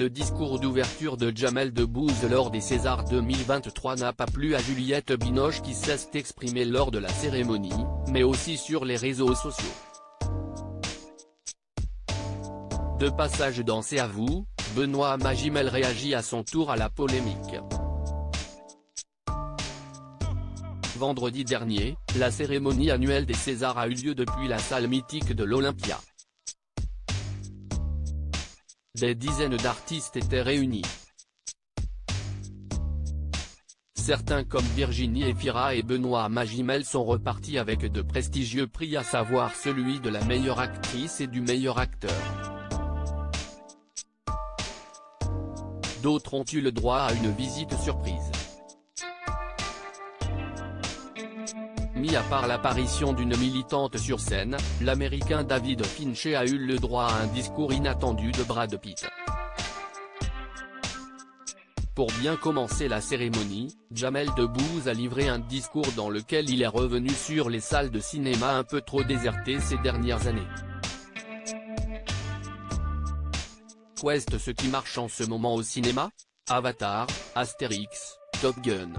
Le discours d'ouverture de Jamel Debbouze lors des Césars 2023 n'a pas plu à Juliette Binoche qui s'est exprimée lors de la cérémonie, mais aussi sur les réseaux sociaux. De passage dans C'est à vous, Benoît Magimel réagit à son tour à la polémique. Vendredi dernier, la cérémonie annuelle des Césars a eu lieu depuis la salle mythique de l'Olympia. Des dizaines d'artistes étaient réunis. Certains comme Virginie Efira et Benoît Magimel sont repartis avec de prestigieux prix, à savoir celui de la meilleure actrice et du meilleur acteur. D'autres ont eu le droit à une visite surprise. Mis à part l'apparition d'une militante sur scène, l'Américain David Fincher a eu le droit à un discours inattendu de Brad Pitt. Pour bien commencer la cérémonie, Jamel Debbouze a livré un discours dans lequel il est revenu sur les salles de cinéma un peu trop désertées ces dernières années. Qu'est ce qui marche en ce moment au cinéma? Avatar, Astérix, Top Gun.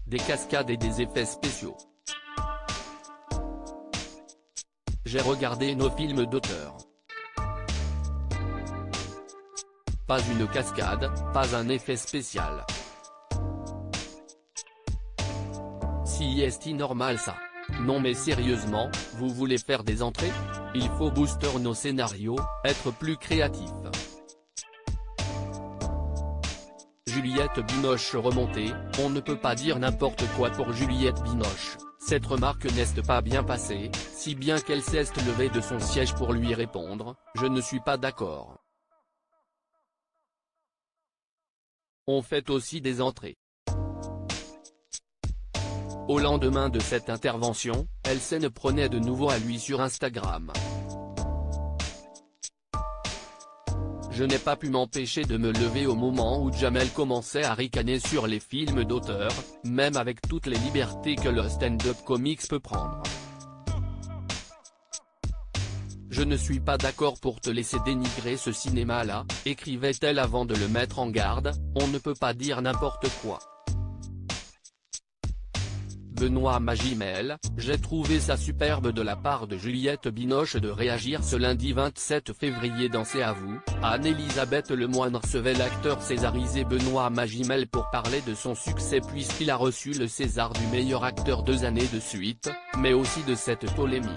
Des cascades et des effets spéciaux. J'ai regardé nos films d'auteur. Pas une cascade, pas un effet spécial. Si est normal ça? Non mais sérieusement, vous voulez faire des entrées? Il faut booster nos scénarios, être plus créatif. Juliette Binoche remontée, on ne peut pas dire n'importe quoi pour Juliette Binoche, cette remarque n'est pas bien passée, si bien qu'elle s'est levée de son siège pour lui répondre, je ne suis pas d'accord. On fait aussi des entrées. Au lendemain de cette intervention, elle s'en prenait de nouveau à lui sur Instagram. Je n'ai pas pu m'empêcher de me lever au moment où Jamel commençait à ricaner sur les films d'auteur, même avec toutes les libertés que le stand-up comics peut prendre. Je ne suis pas d'accord pour te laisser dénigrer ce cinéma-là, écrivait-elle avant de le mettre en garde, on ne peut pas dire n'importe quoi. Benoît Magimel, j'ai trouvé ça superbe de la part de Juliette Binoche de réagir ce lundi 27 février dans C'est à vous. Anne-Elisabeth Lemoine recevait l'acteur césarisé Benoît Magimel pour parler de son succès puisqu'il a reçu le César du meilleur acteur 2 années de suite, mais aussi de cette polémique.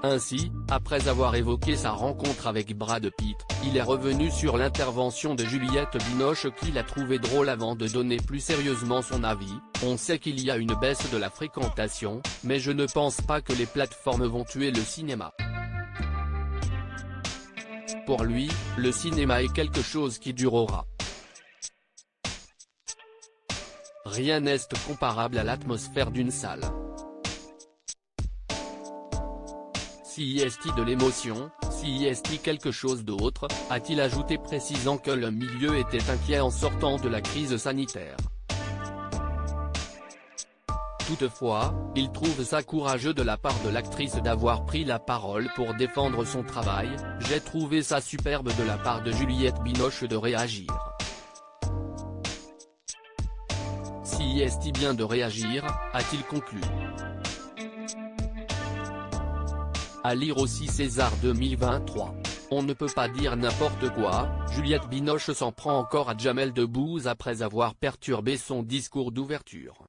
Ainsi, après avoir évoqué sa rencontre avec Brad Pitt, il est revenu sur l'intervention de Juliette Binoche qu'il a trouvé drôle avant de donner plus sérieusement son avis. On sait qu'il y a une baisse de la fréquentation, mais je ne pense pas que les plateformes vont tuer le cinéma. Pour lui, le cinéma est quelque chose qui durera. Rien n'est comparable à l'atmosphère d'une salle. Si est de l'émotion, si est quelque chose d'autre, a-t-il ajouté précisant que le milieu était inquiet en sortant de la crise sanitaire. Toutefois, il trouve ça courageux de la part de l'actrice d'avoir pris la parole pour défendre son travail, j'ai trouvé ça superbe de la part de Juliette Binoche de réagir. Si est bien de réagir, a-t-il conclu. À lire aussi César 2023. On ne peut pas dire n'importe quoi, Juliette Binoche s'en prend encore à Jamel Debbouze après avoir perturbé son discours d'ouverture.